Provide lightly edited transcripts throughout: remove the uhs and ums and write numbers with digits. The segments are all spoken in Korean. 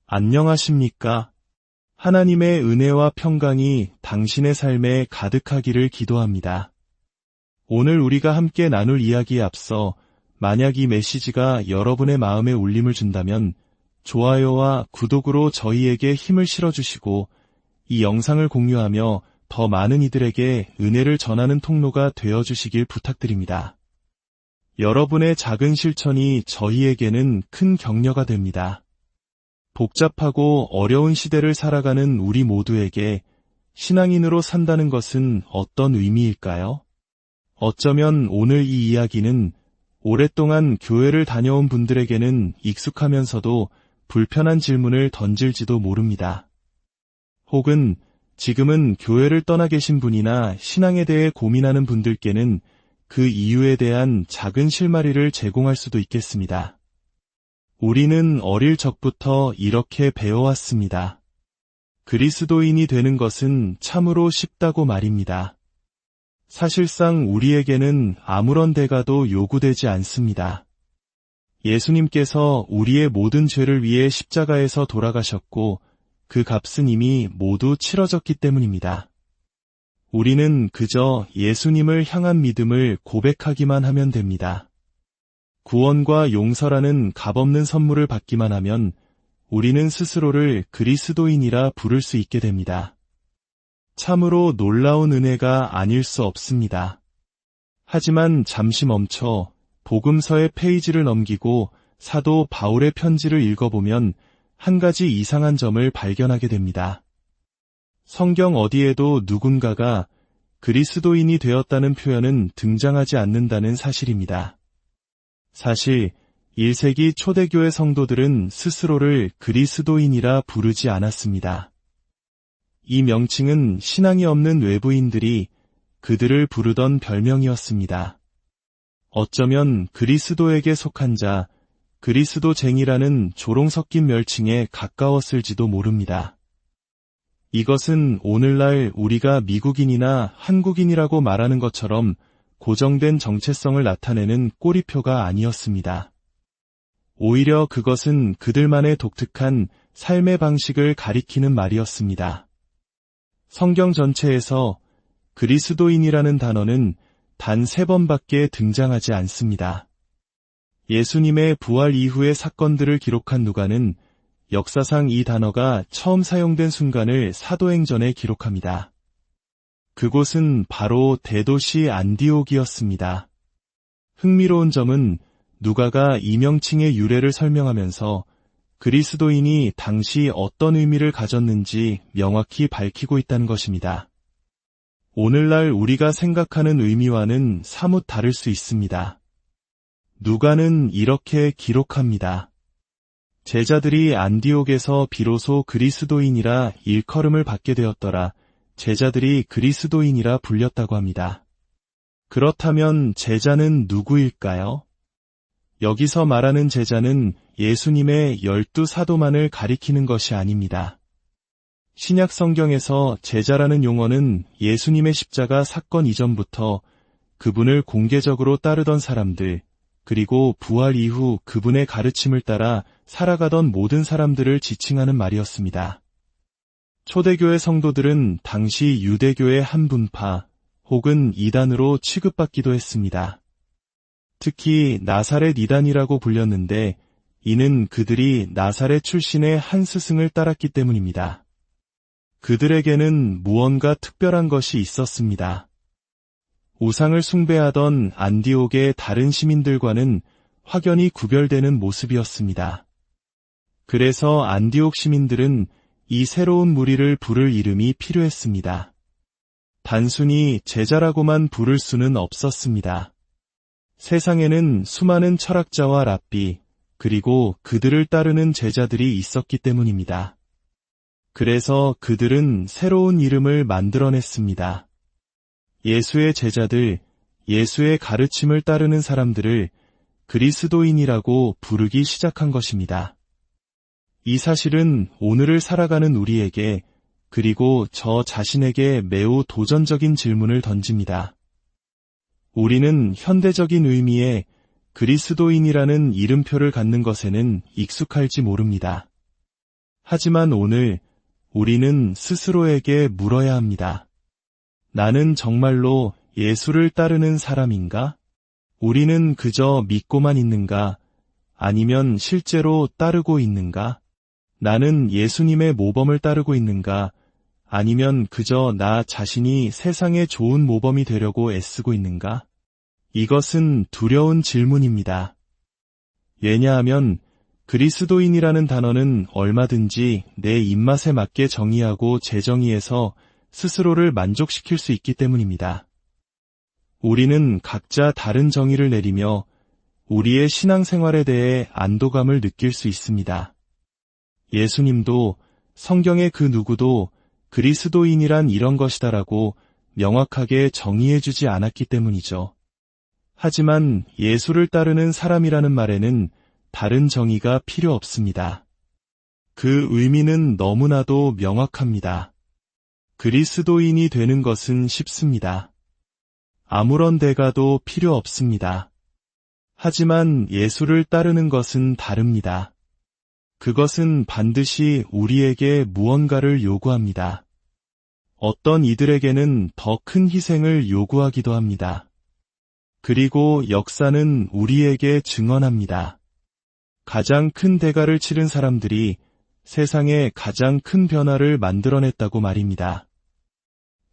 안녕하십니까? 하나님의 은혜와 평강이 당신의 삶에 가득하기를 기도합니다. 오늘 우리가 함께 나눌 이야기에 앞서 만약 이 메시지가 여러분의 마음에 울림을 준다면 좋아요와 구독으로 저희에게 힘을 실어주시고 이 영상을 공유하며 더 많은 이들에게 은혜를 전하는 통로가 되어주시길 부탁드립니다. 여러분의 작은 실천이 저희에게는 큰 격려가 됩니다. 복잡하고 어려운 시대를 살아가는 우리 모두에게 신앙인으로 산다는 것은 어떤 의미일까요? 어쩌면 오늘 이 이야기는 오랫동안 교회를 다녀온 분들에게는 익숙하면서도 불편한 질문을 던질지도 모릅니다. 혹은 지금은 교회를 떠나 계신 분이나 신앙에 대해 고민하는 분들께는 그 이유에 대한 작은 실마리를 제공할 수도 있겠습니다. 우리는 어릴 적부터 이렇게 배워왔습니다. 그리스도인이 되는 것은 참으로 쉽다고 말입니다. 사실상 우리에게는 아무런 대가도 요구되지 않습니다. 예수님께서 우리의 모든 죄를 위해 십자가에서 돌아가셨고 그 값은 이미 모두 치러졌기 때문입니다. 우리는 그저 예수님을 향한 믿음을 고백하기만 하면 됩니다. 구원과 용서라는 값없는 선물을 받기만 하면 우리는 스스로를 그리스도인이라 부를 수 있게 됩니다. 참으로 놀라운 은혜가 아닐 수 없습니다. 하지만 잠시 멈춰 복음서의 페이지를 넘기고 사도 바울의 편지를 읽어보면 한 가지 이상한 점을 발견하게 됩니다. 성경 어디에도 누군가가 그리스도인이 되었다는 표현은 등장하지 않는다는 사실입니다. 사실 1세기 초대교회 성도들은 스스로를 그리스도인이라 부르지 않았습니다. 이 명칭은 신앙이 없는 외부인들이 그들을 부르던 별명이었습니다. 어쩌면 그리스도에게 속한 자, 그리스도쟁이라는 조롱 섞인 멸칭에 가까웠을지도 모릅니다. 이것은 오늘날 우리가 미국인이나 한국인이라고 말하는 것처럼 고정된 정체성을 나타내는 꼬리표가 아니었습니다. 오히려 그것은 그들만의 독특한 삶의 방식을 가리키는 말이었습니다. 성경 전체에서 그리스도인이라는 단어는 단 3번밖에 등장하지 않습니다. 예수님의 부활 이후의 사건들을 기록한 누가는 역사상 이 단어가 처음 사용된 순간을 사도행전에 기록합니다. 그곳은 바로 대도시 안디옥이었습니다. 흥미로운 점은 누가가 이 명칭의 유래를 설명하면서 그리스도인이 당시 어떤 의미를 가졌는지 명확히 밝히고 있다는 것입니다. 오늘날 우리가 생각하는 의미와는 사뭇 다를 수 있습니다. 누가는 이렇게 기록합니다. 제자들이 안디옥에서 비로소 그리스도인이라 일컬음을 받게 되었더라. 제자들이 그리스도인이라 불렸다고 합니다. 그렇다면 제자는 누구일까요? 여기서 말하는 제자는 예수님의 12사도만을 가리키는 것이 아닙니다. 신약 성경에서 제자라는 용어는 예수님의 십자가 사건 이전부터 그분을 공개적으로 따르던 사람들, 그리고 부활 이후 그분의 가르침을 따라 살아가던 모든 사람들을 지칭하는 말이었습니다. 초대교회 성도들은 당시 유대교의 한 분파 혹은 이단으로 취급받기도 했습니다. 특히 나사렛 이단이라고 불렸는데 이는 그들이 나사렛 출신의 한 스승을 따랐기 때문입니다. 그들에게는 무언가 특별한 것이 있었습니다. 우상을 숭배하던 안디옥의 다른 시민들과는 확연히 구별되는 모습이었습니다. 그래서 안디옥 시민들은 이 새로운 무리를 부를 이름이 필요했습니다. 단순히 제자라고만 부를 수는 없었습니다. 세상에는 수많은 철학자와 랍비, 그리고 그들을 따르는 제자들이 있었기 때문입니다. 그래서 그들은 새로운 이름을 만들어냈습니다. 예수의 제자들, 예수의 가르침을 따르는 사람들을 그리스도인이라고 부르기 시작한 것입니다. 이 사실은 오늘을 살아가는 우리에게 그리고 저 자신에게 매우 도전적인 질문을 던집니다. 우리는 현대적인 의미의 그리스도인이라는 이름표를 갖는 것에는 익숙할지 모릅니다. 하지만 오늘 우리는 스스로에게 물어야 합니다. 나는 정말로 예수를 따르는 사람인가? 우리는 그저 믿고만 있는가? 아니면 실제로 따르고 있는가? 나는 예수님의 모범을 따르고 있는가? 아니면 그저 나 자신이 세상에 좋은 모범이 되려고 애쓰고 있는가? 이것은 두려운 질문입니다. 왜냐하면 그리스도인이라는 단어는 얼마든지 내 입맛에 맞게 정의하고 재정의해서 스스로를 만족시킬 수 있기 때문입니다. 우리는 각자 다른 정의를 내리며 우리의 신앙생활에 대해 안도감을 느낄 수 있습니다. 예수님도 성경의 그 누구도 그리스도인이란 이런 것이다라고 명확하게 정의해주지 않았기 때문이죠. 하지만 예수를 따르는 사람이라는 말에는 다른 정의가 필요 없습니다. 그 의미는 너무나도 명확합니다. 그리스도인이 되는 것은 쉽습니다. 아무런 대가도 필요 없습니다. 하지만 예수를 따르는 것은 다릅니다. 그것은 반드시 우리에게 무언가를 요구합니다. 어떤 이들에게는 더 큰 희생을 요구하기도 합니다. 그리고 역사는 우리에게 증언합니다. 가장 큰 대가를 치른 사람들이 세상에 가장 큰 변화를 만들어냈다고 말입니다.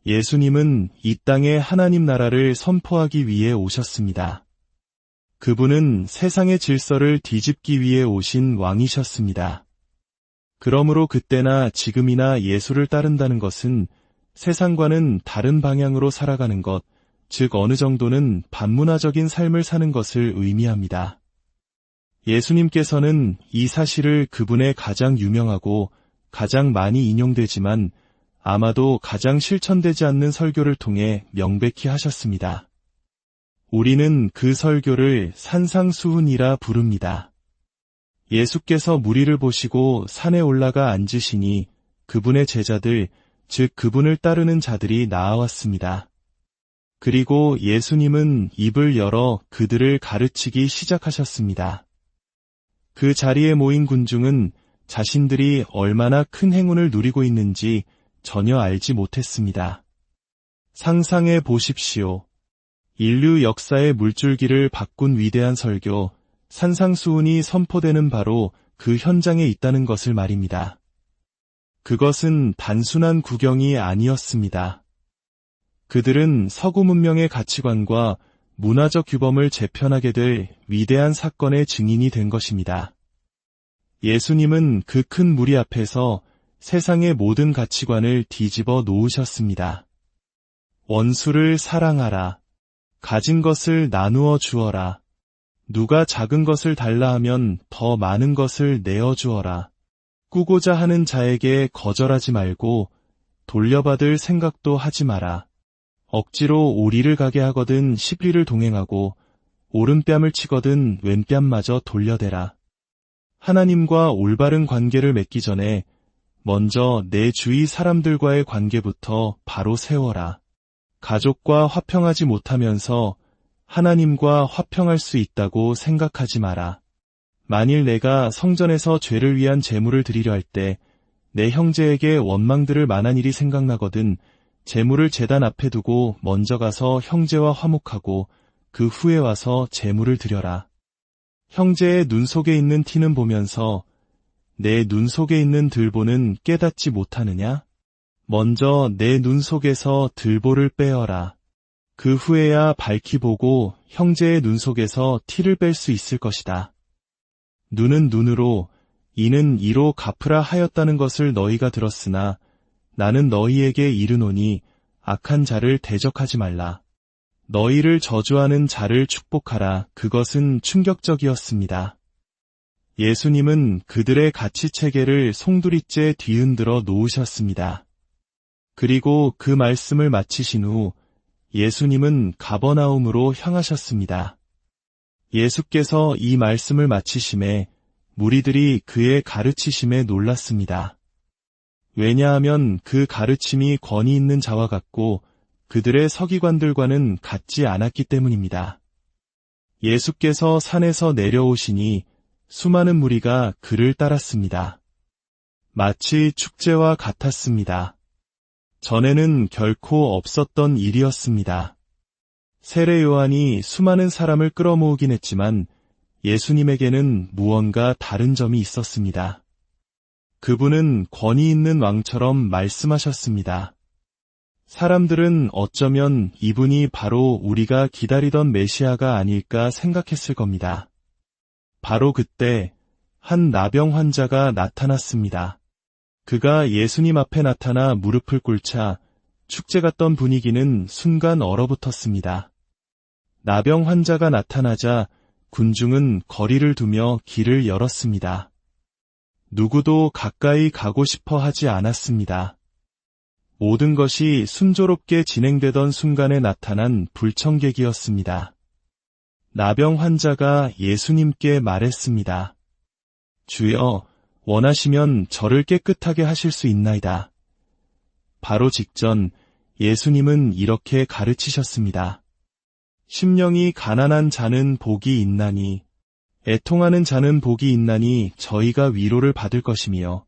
예수님은 이 땅에 하나님 나라를 선포하기 위해 오셨습니다. 그분은 세상의 질서를 뒤집기 위해 오신 왕이셨습니다. 그러므로 그때나 지금이나 예수를 따른다는 것은 세상과는 다른 방향으로 살아가는 것, 즉 어느 정도는 반문화적인 삶을 사는 것을 의미합니다. 예수님께서는 이 사실을 그분의 가장 유명하고 가장 많이 인용되지만 아마도 가장 실천되지 않는 설교를 통해 명백히 하셨습니다. 우리는 그 설교를 산상수훈이라 부릅니다. 예수께서 무리를 보시고 산에 올라가 앉으시니 그분의 제자들, 즉 그분을 따르는 자들이 나아왔습니다. 그리고 예수님은 입을 열어 그들을 가르치기 시작하셨습니다. 그 자리에 모인 군중은 자신들이 얼마나 큰 행운을 누리고 있는지 전혀 알지 못했습니다. 상상해 보십시오. 인류 역사의 물줄기를 바꾼 위대한 설교, 산상수훈이 선포되는 바로 그 현장에 있다는 것을 말입니다. 그것은 단순한 구경이 아니었습니다. 그들은 서구 문명의 가치관과 문화적 규범을 재편하게 될 위대한 사건의 증인이 된 것입니다. 예수님은 그 큰 무리 앞에서 세상의 모든 가치관을 뒤집어 놓으셨습니다. 원수를 사랑하라. 가진 것을 나누어 주어라. 누가 작은 것을 달라 하면 더 많은 것을 내어 주어라. 꾸고자 하는 자에게 거절하지 말고 돌려받을 생각도 하지 마라. 억지로 오리를 가게 하거든 십리를 동행하고 오른뺨을 치거든 왼뺨마저 돌려대라. 하나님과 올바른 관계를 맺기 전에 먼저 내 주위 사람들과의 관계부터 바로 세워라. 가족과 화평하지 못하면서 하나님과 화평할 수 있다고 생각하지 마라. 만일 내가 성전에서 죄를 위한 제물을 드리려 할 때 내 형제에게 원망들을 만한 일이 생각나거든 제물을 제단 앞에 두고 먼저 가서 형제와 화목하고 그 후에 와서 제물을 드려라. 형제의 눈 속에 있는 티는 보면서 내 눈 속에 있는 들보는 깨닫지 못하느냐? 먼저 내 눈 속에서 들보를 빼어라. 그 후에야 밝히 보고 형제의 눈 속에서 티를 뺄 수 있을 것이다. 눈은 눈으로, 이는 이로 갚으라 하였다는 것을 너희가 들었으나 나는 너희에게 이르노니 악한 자를 대적하지 말라. 너희를 저주하는 자를 축복하라. 그것은 충격적이었습니다. 예수님은 그들의 가치체계를 송두리째 뒤흔들어 놓으셨습니다. 그리고 그 말씀을 마치신 후 예수님은 가버나움으로 향하셨습니다. 예수께서 이 말씀을 마치심에 무리들이 그의 가르치심에 놀랐습니다. 왜냐하면 그 가르침이 권위 있는 자와 같고 그들의 서기관들과는 같지 않았기 때문입니다. 예수께서 산에서 내려오시니 수많은 무리가 그를 따랐습니다. 마치 축제와 같았습니다. 전에는 결코 없었던 일이었습니다. 세례 요한이 수많은 사람을 끌어모으긴 했지만 예수님에게는 무언가 다른 점이 있었습니다. 그분은 권위 있는 왕처럼 말씀하셨습니다. 사람들은 어쩌면 이분이 바로 우리가 기다리던 메시아가 아닐까 생각했을 겁니다. 바로 그때 한 나병 환자가 나타났습니다. 그가 예수님 앞에 나타나 무릎을 꿇자 축제 같던 분위기는 순간 얼어붙었습니다. 나병 환자가 나타나자 군중은 거리를 두며 길을 열었습니다. 누구도 가까이 가고 싶어 하지 않았습니다. 모든 것이 순조롭게 진행되던 순간에 나타난 불청객이었습니다. 나병 환자가 예수님께 말했습니다. 주여, 원하시면 저를 깨끗하게 하실 수 있나이다. 바로 직전 예수님은 이렇게 가르치셨습니다. 심령이 가난한 자는 복이 있나니, 애통하는 자는 복이 있나니 저희가 위로를 받을 것이며,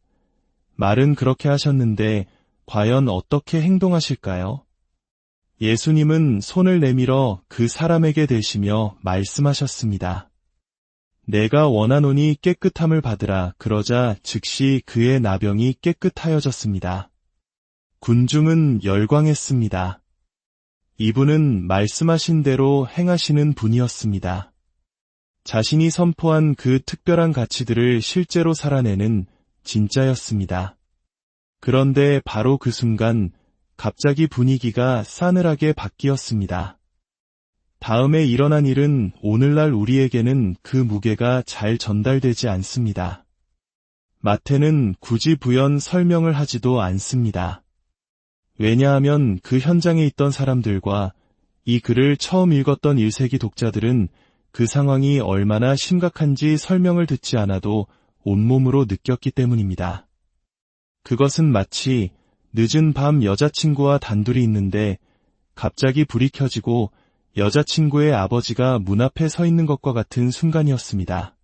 말은 그렇게 하셨는데 과연 어떻게 행동하실까요? 예수님은 손을 내밀어 그 사람에게 대시며 말씀하셨습니다. 내가 원하노니 깨끗함을 받으라. 그러자 즉시 그의 나병이 깨끗하여졌습니다. 군중은 열광했습니다. 이분은 말씀하신 대로 행하시는 분이었습니다. 자신이 선포한 그 특별한 가치들을 실제로 살아내는 진짜였습니다. 그런데 바로 그 순간 갑자기 분위기가 싸늘하게 바뀌었습니다. 다음에 일어난 일은 오늘날 우리에게는 그 무게가 잘 전달되지 않습니다. 마태는 굳이 부연 설명을 하지도 않습니다. 왜냐하면 그 현장에 있던 사람들과 이 글을 처음 읽었던 1세기 독자들은 그 상황이 얼마나 심각한지 설명을 듣지 않아도 온몸으로 느꼈기 때문입니다. 그것은 마치 늦은 밤 여자친구와 단둘이 있는데 갑자기 불이 켜지고 여자친구의 아버지가 문 앞에 서 있는 것과 같은 순간이었습니다.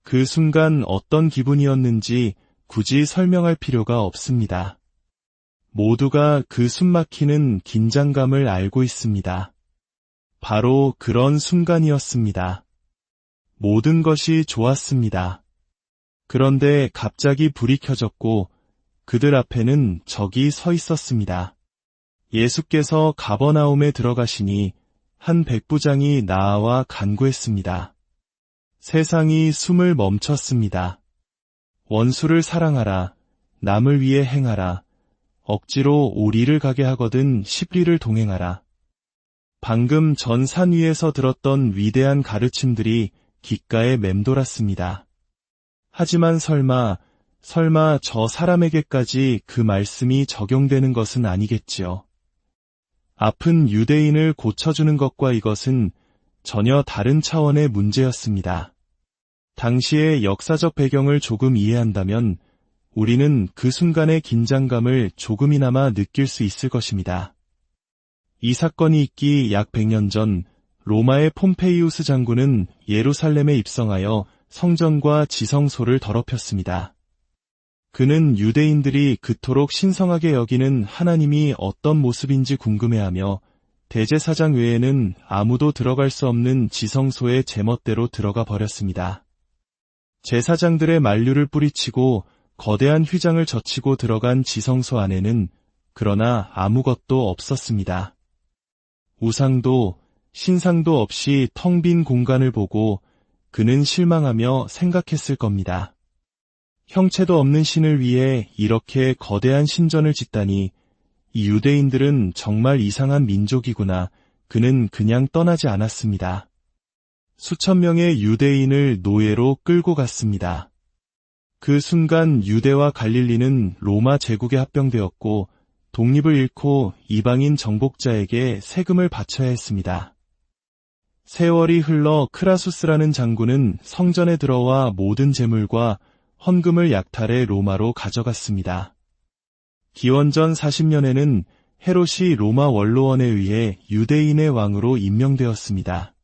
그 순간 어떤 기분이었는지 굳이 설명할 필요가 없습니다. 모두가 그 숨막히는 긴장감을 알고 있습니다. 바로 그런 순간이었습니다. 모든 것이 좋았습니다. 그런데 갑자기 불이 켜졌고 그들 앞에는 적이 서 있었습니다. 예수께서 가버나움에 들어가시니 한 백부장이 나아와 간구했습니다. 세상이 숨을 멈췄습니다. 원수를 사랑하라. 남을 위해 행하라. 억지로 오리를 가게 하거든 십리를 동행하라. 방금 전 산 위에서 들었던 위대한 가르침들이 귓가에 맴돌았습니다. 하지만 설마 저 사람에게까지 그 말씀이 적용되는 것은 아니겠지요. 아픈 유대인을 고쳐주는 것과 이것은 전혀 다른 차원의 문제였습니다. 당시의 역사적 배경을 조금 이해한다면 우리는 그 순간의 긴장감을 조금이나마 느낄 수 있을 것입니다. 이 사건이 있기 약 100년 전 로마의 폼페이우스 장군은 예루살렘에 입성하여 성전과 지성소를 더럽혔습니다. 그는 유대인들이 그토록 신성하게 여기는 하나님이 어떤 모습인지 궁금해하며 대제사장 외에는 아무도 들어갈 수 없는 지성소에 제멋대로 들어가 버렸습니다. 제사장들의 만류를 뿌리치고 거대한 휘장을 젖히고 들어간 지성소 안에는 그러나 아무것도 없었습니다. 우상도 신상도 없이 텅 빈 공간을 보고 그는 실망하며 생각했을 겁니다. 형체도 없는 신을 위해 이렇게 거대한 신전을 짓다니 이 유대인들은 정말 이상한 민족이구나. 그는 그냥 떠나지 않았습니다. 수천 명의 유대인을 노예로 끌고 갔습니다. 그 순간 유대와 갈릴리는 로마 제국에 합병되었고 독립을 잃고 이방인 정복자에게 세금을 바쳐야 했습니다. 세월이 흘러 크라수스라는 장군은 성전에 들어와 모든 재물과 헌금을 약탈해 로마로 가져갔습니다. 기원전 40년에는 헤롯이 로마 원로원에 의해 유대인의 왕으로 임명되었습니다.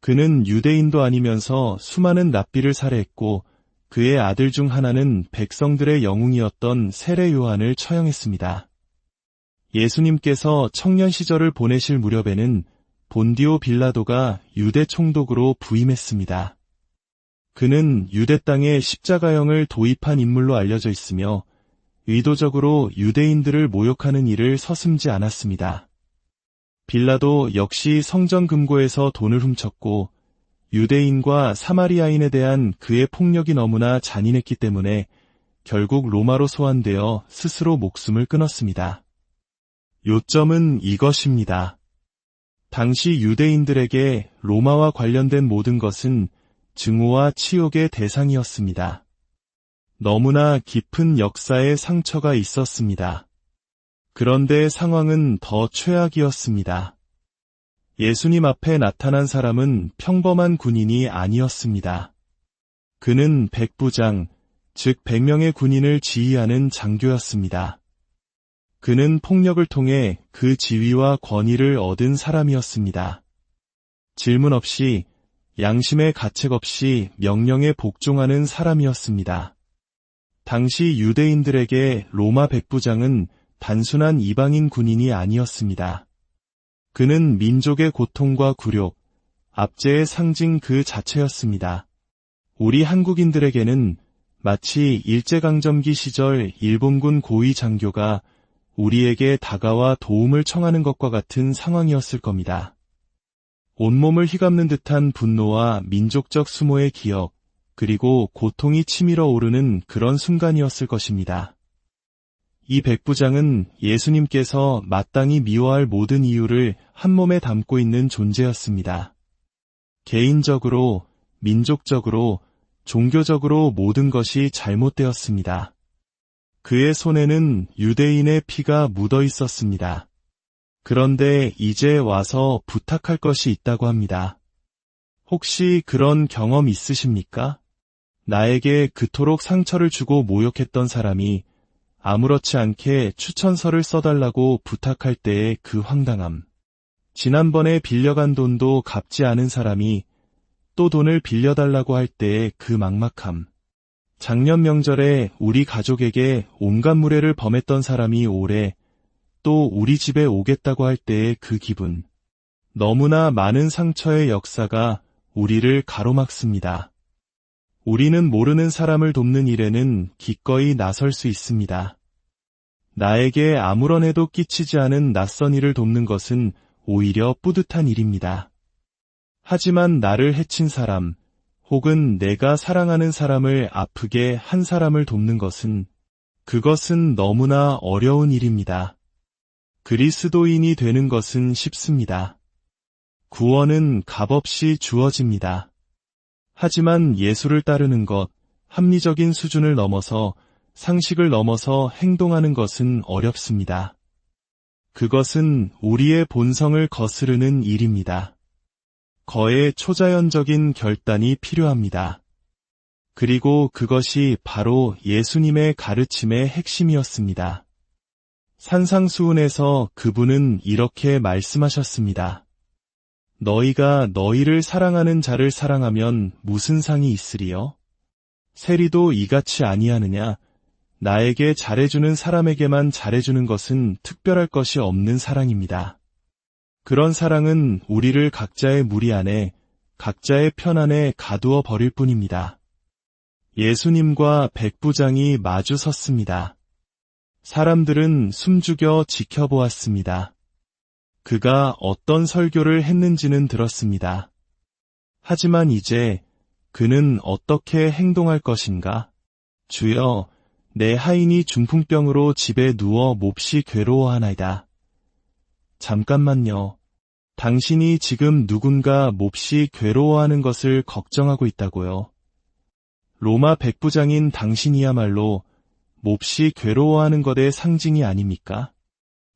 그는 유대인도 아니면서 수많은 랍비를 살해했고 그의 아들 중 하나는 백성들의 영웅이었던 세례 요한을 처형했습니다. 예수님께서 청년 시절을 보내실 무렵에는 본디오 빌라도가 유대 총독으로 부임했습니다. 그는 유대 땅에 십자가형을 도입한 인물로 알려져 있으며 의도적으로 유대인들을 모욕하는 일을 서슴지 않았습니다. 빌라도 역시 성전 금고에서 돈을 훔쳤고 유대인과 사마리아인에 대한 그의 폭력이 너무나 잔인했기 때문에 결국 로마로 소환되어 스스로 목숨을 끊었습니다. 요점은 이것입니다. 당시 유대인들에게 로마와 관련된 모든 것은 증오와 치욕의 대상이었습니다. 너무나 깊은 역사의 상처가 있었습니다. 그런데 상황은 더 최악이었습니다. 예수님 앞에 나타난 사람은 평범한 군인이 아니었습니다. 그는 백부장, 즉 100명의 군인을 지휘하는 장교였습니다. 그는 폭력을 통해 그 지위와 권위를 얻은 사람이었습니다. 질문 없이, 양심의 가책 없이 명령에 복종하는 사람이었습니다. 당시 유대인들에게 로마 백부장은 단순한 이방인 군인이 아니었습니다. 그는 민족의 고통과 굴욕, 압제의 상징 그 자체였습니다. 우리 한국인들에게는 마치 일제강점기 시절 일본군 고위 장교가 우리에게 다가와 도움을 청하는 것과 같은 상황이었을 겁니다. 온몸을 휘감는 듯한 분노와 민족적 수모의 기억, 그리고 고통이 치밀어 오르는 그런 순간이었을 것입니다. 이 백부장은 예수님께서 마땅히 미워할 모든 이유를 한 몸에 담고 있는 존재였습니다. 개인적으로, 민족적으로, 종교적으로 모든 것이 잘못되었습니다. 그의 손에는 유대인의 피가 묻어 있었습니다. 그런데 이제 와서 부탁할 것이 있다고 합니다. 혹시 그런 경험 있으십니까? 나에게 그토록 상처를 주고 모욕했던 사람이 아무렇지 않게 추천서를 써달라고 부탁할 때의 그 황당함. 지난번에 빌려간 돈도 갚지 않은 사람이 또 돈을 빌려달라고 할 때의 그 막막함. 작년 명절에 우리 가족에게 온갖 무례를 범했던 사람이 올해 또 우리 집에 오겠다고 할 때의 그 기분. 너무나 많은 상처의 역사가 우리를 가로막습니다. 우리는 모르는 사람을 돕는 일에는 기꺼이 나설 수 있습니다. 나에게 아무런 해도 끼치지 않은 낯선 일을 돕는 것은 오히려 뿌듯한 일입니다. 하지만 나를 해친 사람, 혹은 내가 사랑하는 사람을 아프게 한 사람을 돕는 것은, 그것은 너무나 어려운 일입니다. 그리스도인이 되는 것은 쉽습니다. 구원은 값없이 주어집니다. 하지만 예수를 따르는 것, 합리적인 수준을 넘어서 상식을 넘어서 행동하는 것은 어렵습니다. 그것은 우리의 본성을 거스르는 일입니다. 거의 초자연적인 결단이 필요합니다. 그리고 그것이 바로 예수님의 가르침의 핵심이었습니다. 산상수훈에서 그분은 이렇게 말씀하셨습니다. 너희가 너희를 사랑하는 자를 사랑하면 무슨 상이 있으리요? 세리도 이같이 아니하느냐? 나에게 잘해주는 사람에게만 잘해주는 것은 특별할 것이 없는 사랑입니다. 그런 사랑은 우리를 각자의 무리 안에, 각자의 편 안에 가두어 버릴 뿐입니다. 예수님과 백부장이 마주 섰습니다. 사람들은 숨죽여 지켜보았습니다. 그가 어떤 설교를 했는지는 들었습니다. 하지만 이제 그는 어떻게 행동할 것인가? 주여, 내 하인이 중풍병으로 집에 누워 몹시 괴로워하나이다. 잠깐만요. 당신이 지금 누군가 몹시 괴로워하는 것을 걱정하고 있다고요. 로마 백부장인 당신이야말로 몹시 괴로워하는 것의 상징이 아닙니까?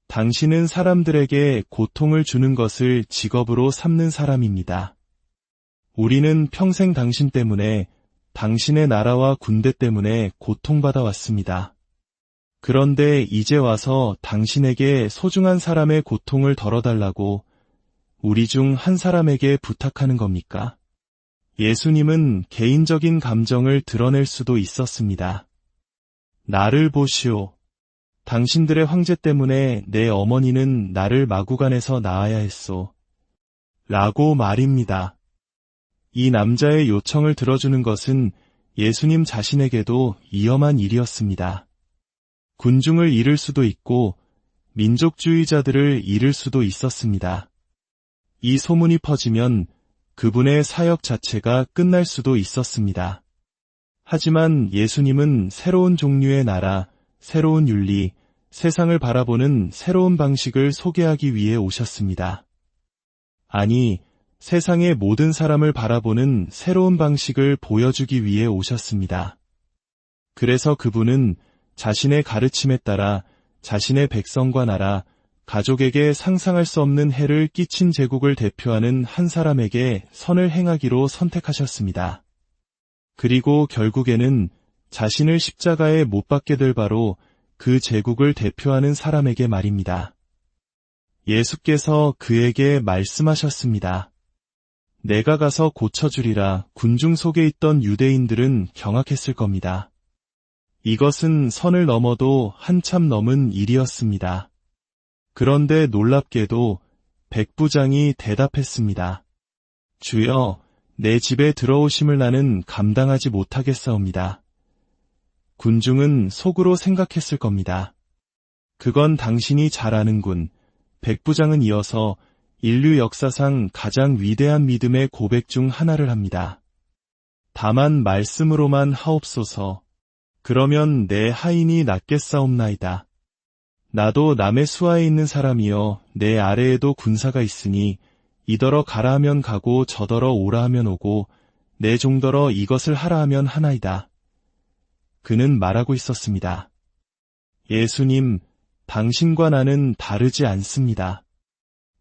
당신은 사람들에게 고통을 주는 것을 직업으로 삼는 사람입니다. 우리는 평생 당신 때문에, 당신의 나라와 군대 때문에 고통받아 왔습니다. 그런데 이제 와서 당신에게 소중한 사람의 고통을 덜어달라고 우리 중 한 사람에게 부탁하는 겁니까? 예수님은 개인적인 감정을 드러낼 수도 있었습니다. 나를 보시오. 당신들의 황제 때문에 내 어머니는 나를 마구간에서 낳아야 했소. 라고 말입니다. 이 남자의 요청을 들어주는 것은 예수님 자신에게도 위험한 일이었습니다. 군중을 잃을 수도 있고 민족주의자들을 잃을 수도 있었습니다. 이 소문이 퍼지면 그분의 사역 자체가 끝날 수도 있었습니다. 하지만 예수님은 새로운 종류의 나라, 새로운 윤리, 세상을 바라보는 새로운 방식을 소개하기 위해 오셨습니다. 아니, 세상의 모든 사람을 바라보는 새로운 방식을 보여주기 위해 오셨습니다. 그래서 그분은 자신의 가르침에 따라 자신의 백성과 나라, 가족에게 상상할 수 없는 해를 끼친 제국을 대표하는 한 사람에게 선을 행하기로 선택하셨습니다. 그리고 결국에는 자신을 십자가에 못 박게 될 바로 그 제국을 대표하는 사람에게 말입니다. 예수께서 그에게 말씀하셨습니다. 내가 가서 고쳐주리라. 군중 속에 있던 유대인들은 경악했을 겁니다. 이것은 선을 넘어도 한참 넘은 일이었습니다. 그런데 놀랍게도 백부장이 대답했습니다. 주여, 내 집에 들어오심을 나는 감당하지 못하겠사옵니다. 군중은 속으로 생각했을 겁니다. 그건 당신이 잘 아는군. 백부장은 이어서 인류 역사상 가장 위대한 믿음의 고백 중 하나를 합니다. 다만 말씀으로만 하옵소서. 그러면 내 하인이 낫겠사옵나이다. 나도 남의 수하에 있는 사람이여 내 아래에도 군사가 있으니 이더러 가라 하면 가고 저더러 오라 하면 오고 내 종더러 이것을 하라 하면 하나이다. 그는 말하고 있었습니다. 예수님, 당신과 나는 다르지 않습니다.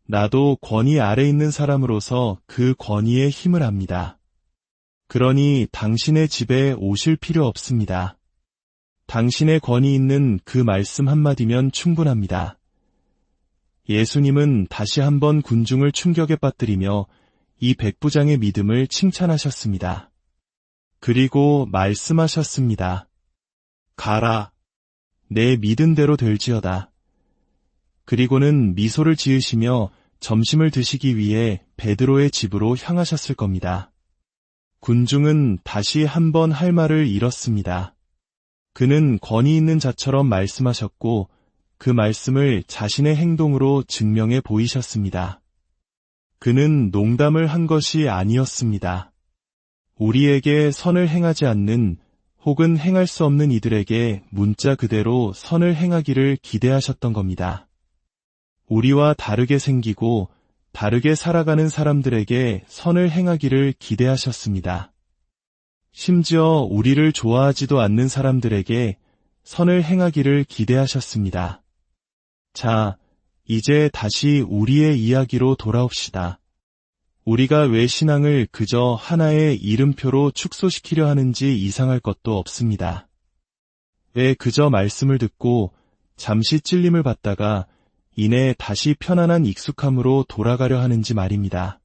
나도 권위 아래 있는 사람으로서 그 권위의 힘을 압니다. 그러니 당신의 집에 오실 필요 없습니다. 당신의 권위 있는 그 말씀 한마디면 충분합니다. 예수님은 다시 한번 군중을 충격에 빠뜨리며 이 백부장의 믿음을 칭찬하셨습니다. 그리고 말씀하셨습니다. 가라. 내 믿은 대로 될지어다. 그리고는 미소를 지으시며 점심을 드시기 위해 베드로의 집으로 향하셨을 겁니다. 군중은 다시 한번 할 말을 잃었습니다. 그는 권위 있는 자처럼 말씀하셨고 그 말씀을 자신의 행동으로 증명해 보이셨습니다. 그는 농담을 한 것이 아니었습니다. 우리에게 선을 행하지 않는 혹은 행할 수 없는 이들에게 문자 그대로 선을 행하기를 기대하셨던 겁니다. 우리와 다르게 생기고 다르게 살아가는 사람들에게 선을 행하기를 기대하셨습니다. 심지어 우리를 좋아하지도 않는 사람들에게 선을 행하기를 기대하셨습니다. 자, 이제 다시 우리의 이야기로 돌아옵시다. 우리가 왜 신앙을 그저 하나의 이름표로 축소시키려 하는지 이상할 것도 없습니다. 왜 그저 말씀을 듣고 잠시 찔림을 받다가 이내 다시 편안한 익숙함으로 돌아가려 하는지 말입니다.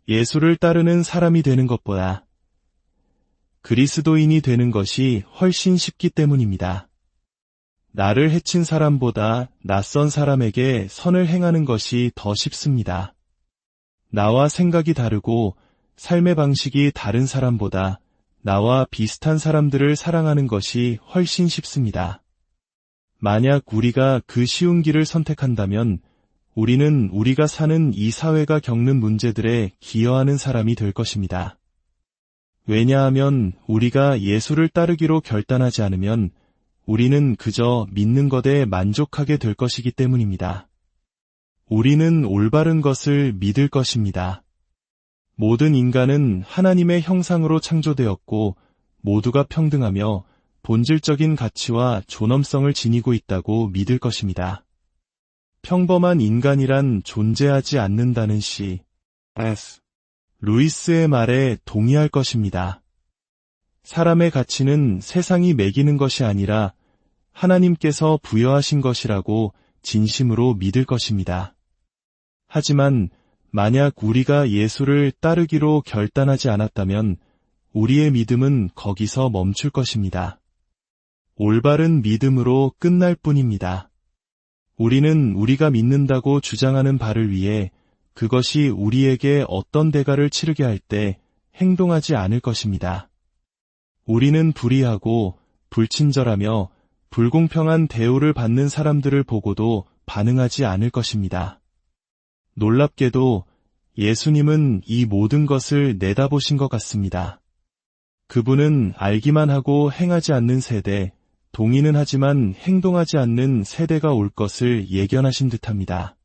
예수를 따르는 사람이 되는 것보다 그리스도인이 되는 것이 훨씬 쉽기 때문입니다. 나를 해친 사람보다 낯선 사람에게 선을 행하는 것이 더 쉽습니다. 나와 생각이 다르고 삶의 방식이 다른 사람보다 나와 비슷한 사람들을 사랑하는 것이 훨씬 쉽습니다. 만약 우리가 그 쉬운 길을 선택한다면 우리는 우리가 사는 이 사회가 겪는 문제들에 기여하는 사람이 될 것입니다. 왜냐하면 우리가 예수를 따르기로 결단하지 않으면 우리는 그저 믿는 것에 만족하게 될 것이기 때문입니다. 우리는 올바른 것을 믿을 것입니다. 모든 인간은 하나님의 형상으로 창조되었고 모두가 평등하며 본질적인 가치와 존엄성을 지니고 있다고 믿을 것입니다. 평범한 인간이란 존재하지 않는다는 C.S. 루이스의 말에 동의할 것입니다. 사람의 가치는 세상이 매기는 것이 아니라 하나님께서 부여하신 것이라고 진심으로 믿을 것입니다. 하지만 만약 우리가 예수를 따르기로 결단하지 않았다면 우리의 믿음은 거기서 멈출 것입니다. 올바른 믿음으로 끝날 뿐입니다. 우리는 우리가 믿는다고 주장하는 바를 위해 그것이 우리에게 어떤 대가를 치르게 할 때 행동하지 않을 것입니다. 우리는 불의하고 불친절하며 불공평한 대우를 받는 사람들을 보고도 반응하지 않을 것입니다. 놀랍게도 예수님은 이 모든 것을 내다보신 것 같습니다. 그분은 알기만 하고 행하지 않는 세대, 동의는 하지만 행동하지 않는 세대가 올 것을 예견하신 듯합니다.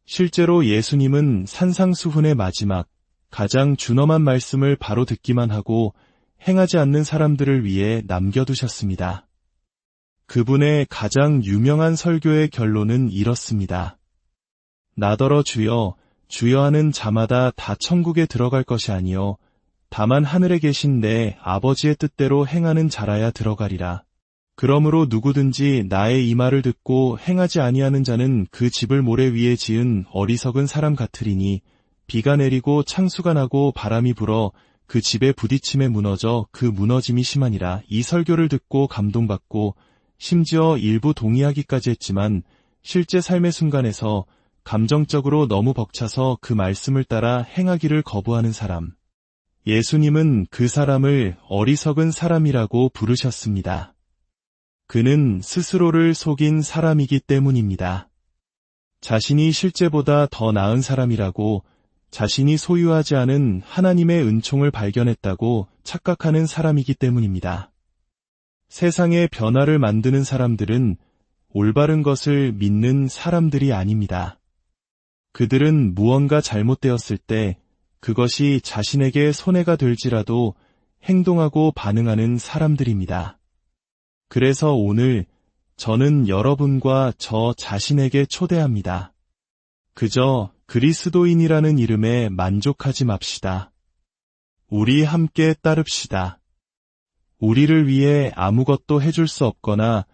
실제로 예수님은 산상수훈의 마지막, 가장 준엄한 말씀을 바로 듣기만 하고 행하지 않는 사람들을 위해 남겨두셨습니다. 그분의 가장 유명한 설교의 결론은 이렇습니다. 나더러 주여, 주여 하는 자마다 다 천국에 들어갈 것이 아니요 다만 하늘에 계신 내 아버지의 뜻대로 행하는 자라야 들어가리라. 그러므로 누구든지 나의 이 말을 듣고 행하지 아니하는 자는 그 집을 모래 위에 지은 어리석은 사람 같으리니 비가 내리고 창수가 나고 바람이 불어 그 집에 부딪힘에 무너져 그 무너짐이 심하니라. 이 설교를 듣고 감동받고 심지어 일부 동의하기까지 했지만 실제 삶의 순간에서 감정적으로 너무 벅차서 그 말씀을 따라 행하기를 거부하는 사람. 예수님은 그 사람을 어리석은 사람이라고 부르셨습니다. 그는 스스로를 속인 사람이기 때문입니다. 자신이 실제보다 더 나은 사람이라고, 자신이 소유하지 않은 하나님의 은총을 발견했다고 착각하는 사람이기 때문입니다. 세상의 변화를 만드는 사람들은 올바른 것을 믿는 사람들이 아닙니다. 그들은 무언가 잘못되었을 때 그것이 자신에게 손해가 될지라도 행동하고 반응하는 사람들입니다. 그래서 오늘 저는 여러분과 저 자신에게 초대합니다. 그저 그리스도인이라는 이름에 만족하지 맙시다. 우리 함께 따릅시다. 우리를 위해 아무것도 해줄 수 없거나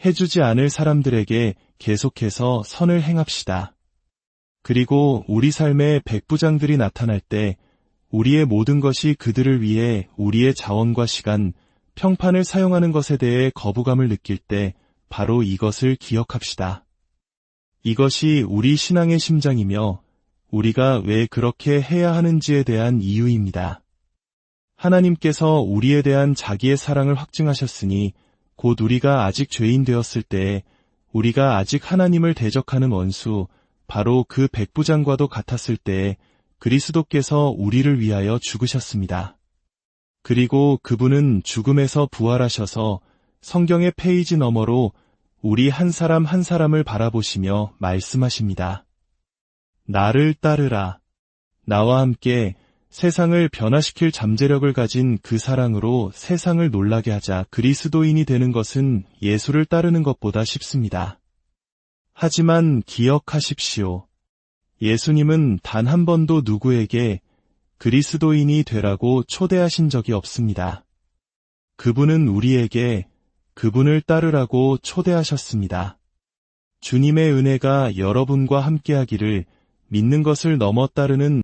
해주지 않을 사람들에게 계속해서 선을 행합시다. 그리고 우리 삶의 백부장들이 나타날 때 우리의 모든 것이 그들을 위해 우리의 자원과 시간, 평판을 사용하는 것에 대해 거부감을 느낄 때 바로 이것을 기억합시다. 이것이 우리 신앙의 심장이며 우리가 왜 그렇게 해야 하는지에 대한 이유입니다. 하나님께서 우리에 대한 자기의 사랑을 확증하셨으니 곧 우리가 아직 죄인 되었을 때에 우리가 아직 하나님을 대적하는 원수, 바로 그 백부장과도 같았을 때에 그리스도께서 우리를 위하여 죽으셨습니다. 그리고 그분은 죽음에서 부활하셔서 성경의 페이지 너머로 우리 한 사람 한 사람을 바라보시며 말씀하십니다. 나를 따르라. 나와 함께 세상을 변화시킬 잠재력을 가진 그 사랑으로 세상을 놀라게 하자. 그리스도인이 되는 것은 예수를 따르는 것보다 쉽습니다. 하지만 기억하십시오. 예수님은 단 한 번도 누구에게 그리스도인이 되라고 초대하신 적이 없습니다. 그분은 우리에게 그분을 따르라고 초대하셨습니다. 주님의 은혜가 여러분과 함께하기를. 믿는 것을 넘어 따르는